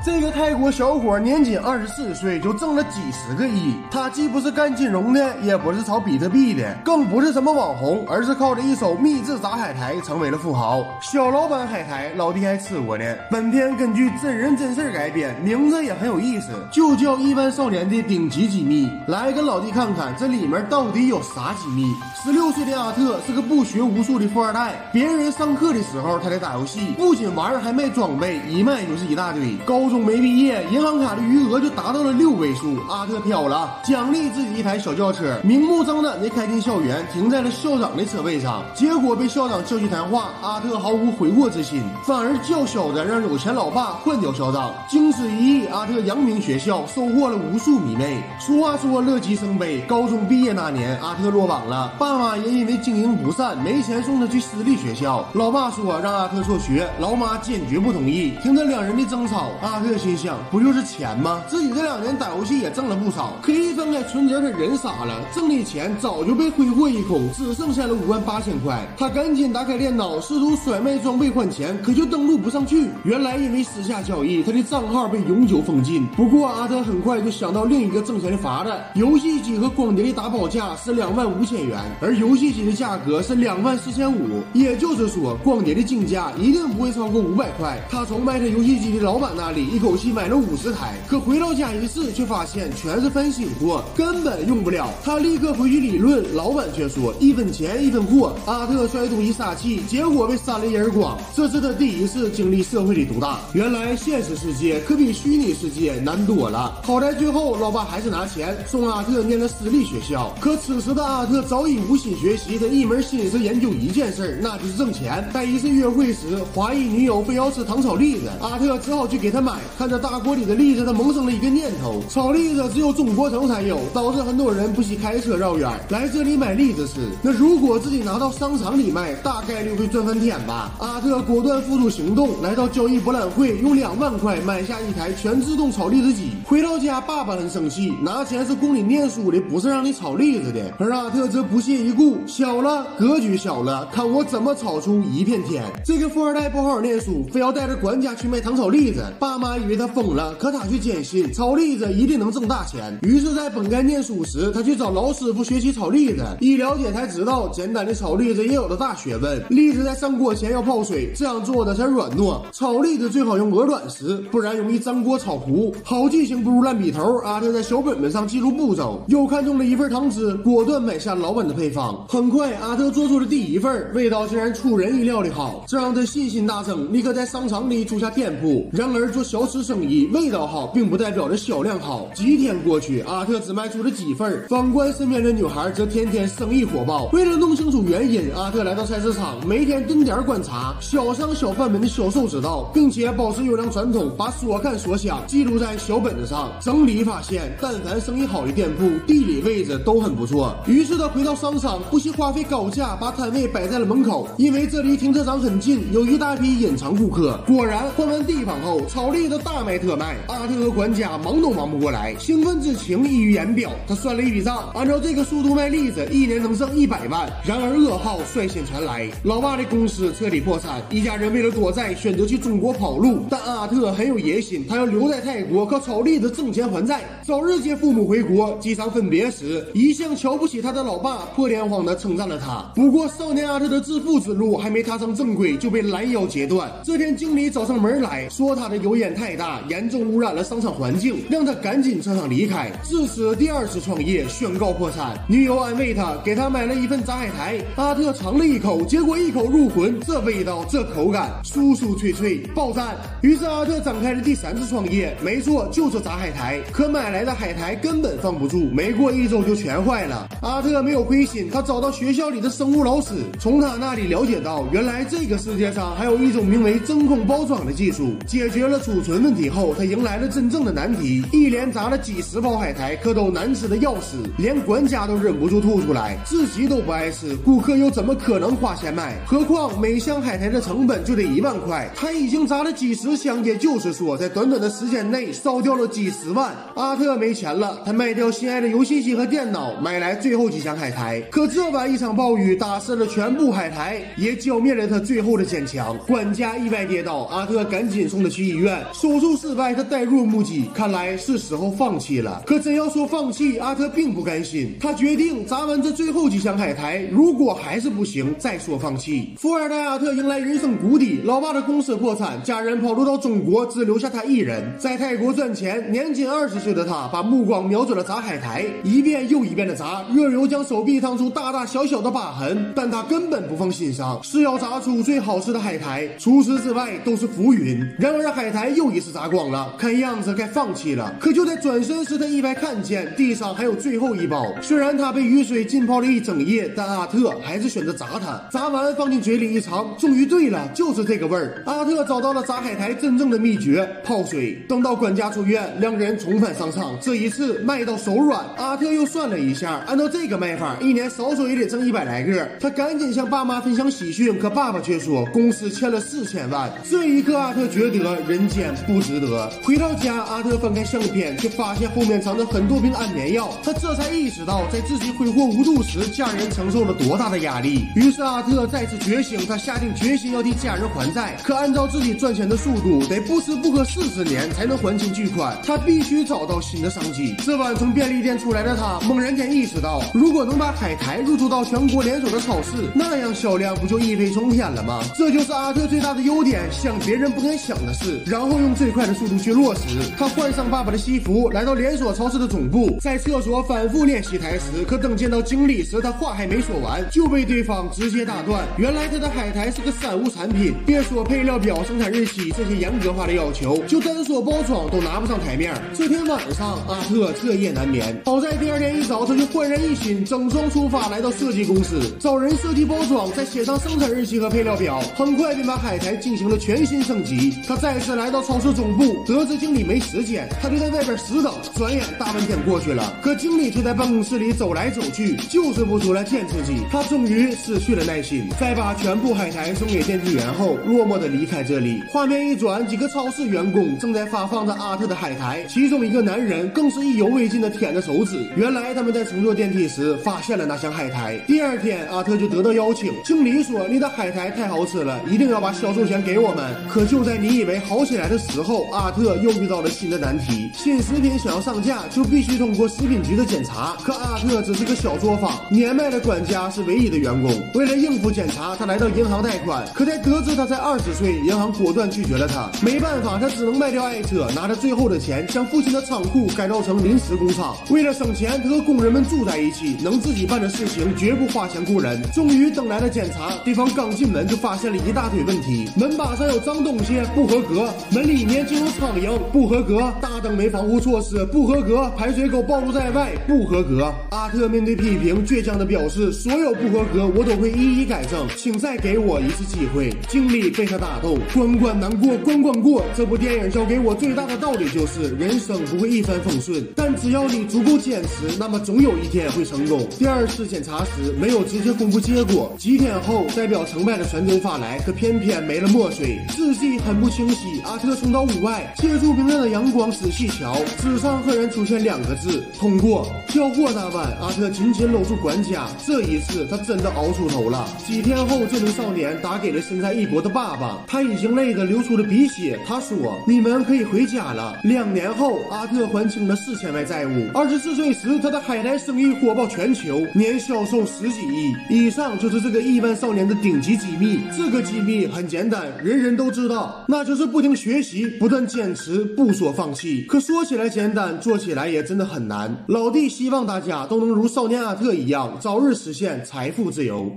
这个泰国小伙年仅24岁就挣了几十个亿，他既不是干金融的，也不是炒比特币的，更不是什么网红，而是靠着一手秘制炸海苔成为了富豪。小老板海苔，老弟还吃过呢。本片根据真人真事改编，名字也很有意思，就叫《亿万少年的顶级机密》。来跟老弟看看这里面到底有啥机密。16岁的阿特是个不学无术的富二代，别人上课的时候他在打游戏，不仅玩还卖装备，一卖就是一大堆。高中没毕业，银行卡的余额就达到了6位数。阿特飘了，奖励自己一台小轿车，明目张胆地开进校园，停在了校长的车位上。结果被校长叫去谈话，阿特毫无悔过之心，反而叫嚣着让有钱老爸换掉校长。经此一役，阿特扬名学校，收获了无数迷妹。俗话说乐极生悲，高中毕业那年，阿特落榜了，爸妈也因为经营不善，没钱送他去私立学校。老爸说让阿特辍学，老妈坚决不同意。听着两人的争吵，阿特心想，不就是钱吗？自己这2年打游戏也挣了不少，可一翻开存折，他人傻了，挣的钱早就被挥霍一空，只剩下了58000块。他赶紧打开电脑，试图甩卖装备换钱，可就登录不上去。原来因为私下交易，他的账号被永久封禁。不过阿特很快就想到另一个挣钱的法子，游戏机和光碟的打包价是25000元，而游戏机的价格是24500，也就是说光碟的竞价一定不会超过500块。他从卖他游戏机的老板那里一口气买了50台，可回到家一试，却发现全是翻新货，根本用不了。他立刻回去理论，老板却说1分钱1分货。阿特摔东西撒气，结果被扇了一耳光。这是他第一次经历社会的毒打。原来现实世界可比虚拟世界难多了。好在最后老爸还是拿钱送阿特念了私立学校。可此时的阿特早已无心学习，他一门心思研究一件事，那就是挣钱。在一次约会时，华裔女友非要吃糖炒栗子，阿特只好去给她买。看着大锅里的栗子，他萌生了一个念头：炒栗子只有中国城才有，导致很多人不惜开车绕远来这里买栗子吃。那如果自己拿到商场里卖，大概率会赚翻天吧。阿特果断付诸行动，来到交易博览会，用2万块买下一台全自动炒栗子机。回到家，爸爸很生气，拿钱是供你念书的，不是让你炒栗子的。而阿特则不屑一顾，小了，格局小了，看我怎么炒出一片天。这个富二代不好好念书，非要带着管家去卖糖炒栗子，爸妈以为他疯了，可他却坚信炒栗子一定能挣大钱。于是，在本该念书时，他去找老师傅学习炒栗子。一了解才知道，简单的炒栗子也有了大学问。栗子在上锅前要泡水，这样做的才软糯。炒栗子最好用鹅卵石，不然容易粘锅炒糊。好记性不如烂笔头，阿特在小本本上记录步骤，又看中了一份汤汁，果断买下老板的配方。很快，阿特做出了第1份，味道竟然出人意料的好，这让他信心大增，立刻在商场里租下店铺。然而做小吃生意，味道好并不代表着销量好。几天过去，阿特只卖出了几份，反观身边的女孩则天天生意火爆。为了弄清楚原因，阿特来到菜市场，每天蹲点观察小商小贩们的销售之道，并且保持优良传统，把所看所想记录在小本子上。整理发现，但凡生意好的店铺，地理位置都很不错。于是他回到商场，不惜花费高价把摊位摆在了门口，因为这离停车场很近，有一大批隐藏顾客。果然，换完地方后，炒栗子大卖特卖，阿特和管家忙都忙不过来，兴奋之情溢于言表。他算了一笔账，按照这个速度卖栗子，1年能挣100万。然而噩耗率先传来，老爸的公司彻底破产，一家人为了躲债，选择去中国跑路。但阿特很有野心，他要留在泰国靠炒栗子挣钱还债，早日接父母回国。机场分别时，一向瞧不起他的老爸破天荒地称赞了他。不过少年阿特的致富之路还没踏上正轨，就被拦腰截断。这天经理找上门来说，他的油烟太大，严重污染了商场环境，让他赶紧撤场离开。自此第2次创业宣告破产。女友安慰他，给他买了一份炸海苔。阿特尝了一口，结果一口入魂，这味道这口感，酥酥脆脆，爆赞。于是阿特展开了第3次创业，没错，就是炸海苔。可买来的海苔根本放不住，没过1周就全坏了。阿特没有灰心，他找到学校里的生物老师，从他那里了解到，原来这个世界上还有一种名为真空包装的技术。解决了储存问题后，他迎来了真正的难题，一连炸了几10包海苔，可都难吃的要死，连管家都忍不住吐出来。自己都不爱吃，顾客又怎么可能花钱买？何况每箱海苔的成本就得1万块，他已经炸了几10箱，也就是说在短短的时间内烧掉了几10万。阿特没钱了，他卖掉心爱的游戏机和电脑，买来最后几箱海苔。可这晚一场暴雨打湿了全部海苔，也浇灭了他最后的坚强。管家意外跌倒，阿特赶紧送他去医院。手术失败，他呆若木鸡，看来是时候放弃了。可真要说放弃，阿特并不甘心，他决定砸完这最后几箱海苔，如果还是不行，再说放弃。富二代阿特迎来人生谷底，老爸的公司破产，家人跑路到中国，只留下他一人，在泰国赚钱。年仅20岁的他，把目光瞄准了砸海苔，一遍又一遍的砸，热油将手臂烫出大大小小的疤痕，但他根本不放心上，是要砸出最好吃的海苔，除此之外都是浮云。然而海苔又一次砸光了，看样子该放弃了。可就在转身时，他意外看见地上还有最后一包，虽然它被雨水浸泡了一整夜，但阿特还是选择砸它。砸完放进嘴里一尝，终于对了，就是这个味儿。阿特找到了砸海苔真正的秘诀——泡水。等到管家出院，两人重返商场，这一次卖到手软。阿特又算了一下，按照这个卖法，一年少说也得挣100来个。他赶紧向爸妈分享喜讯，可爸爸却说公司欠了4000万。这一刻，阿特觉得人间不值得。回到家，阿特翻开相片，却发现后面藏着很多瓶安眠药。他这才意识到，在自己挥霍无度时，家人承受了多大的压力。于是阿特再次觉醒，他下定决心要替家人还债。可按照自己赚钱的速度，得不吃不喝40年才能还清巨款。他必须找到新的商机。这晚从便利店出来的他，猛然间意识到，如果能把海苔入驻到全国连锁的超市，那样销量不就一飞冲天了吗？这就是阿特最大的优点，想别人不敢想的事，然后用最快的速度去落实。他换上爸爸的西服，来到连锁超市的总部，在厕所反复练习台词。可等见到经理时，他话还没说完，就被对方直接打断。原来他的海苔是个3无产品，别说配料表、生产日期这些严格化的要求，就单说包装都拿不上台面。这天晚上，阿特彻夜难眠。好在第二天一早，他就焕然一新，整装出发来到设计公司，找人设计包装，再写上生产日期和配料表。很快便把海苔进行了全新升级。他再次来到超市总部，得知经理没时间，他就在外边死等。转眼大半天过去了，可经理却在办公室里走来走去，就是不出来见自己。他终于失去了耐心，在把全部海苔送给电梯员后，落寞的离开这里。画面一转，几个超市员工正在发放着阿特的海苔，其中一个男人更是意犹未尽的舔着手指。原来他们在乘坐电梯时发现了那箱海苔。第二天，阿特就得到邀请，经理说你的海苔太好吃了，一定要把销售权给我们。可就在你以为好起来的时候，阿特又遇到了新的难题。新食品想要上架，就必须通过食品局的检查。可阿特只是个小作坊，年迈的管家是唯一的员工。为了应付检查，他来到银行贷款，可才得知他才20岁，银行果断拒绝了他。没办法，他只能卖掉爱车，拿着最后的钱将父亲的仓库改造成临时工厂。为了省钱，他和工人们住在一起，能自己办的事情绝不花钱雇人。终于等来了检查，对方刚进门就发现了一大堆问题：门把上有脏东西，不合格；门里面就有苍蝇，不合格；大灯没防护措施，不合格；排水口暴露在外，不合格。阿特面对批评，倔强地表示，所有不合格我都会一一改正，请再给我一次机会。经理被他打动，关关难过关关过。这部电影教给我最大的道理就是，人生不会一帆风顺，但只要你足够坚持，那么总有一天会成功。第二次检查时没有直接公布结果，几天后代表成败的传真发来，可偏偏没了墨水，字迹很不清晰。阿特冲到屋外，借助明亮的阳光仔细瞧，纸上赫然出现2个字：通过。交货那晚，阿特紧紧搂住管家，这一次他真的熬出头了。几天后，这名少年打给了身在异国的爸爸，他已经累得流出了鼻血。他说：你们可以回家了。2年后，阿特还清了4000万债务。24岁时，他的海苔生意火爆全球，年销售10几亿。以上就是这个亿万少年的顶级机密。这个机密很简单，人人都知道，那就是不停学习，不断坚持，不说放弃。可说起来简单，做起来也真的很难。老弟希望大家都能如少年阿特一样，早日实现财富自由。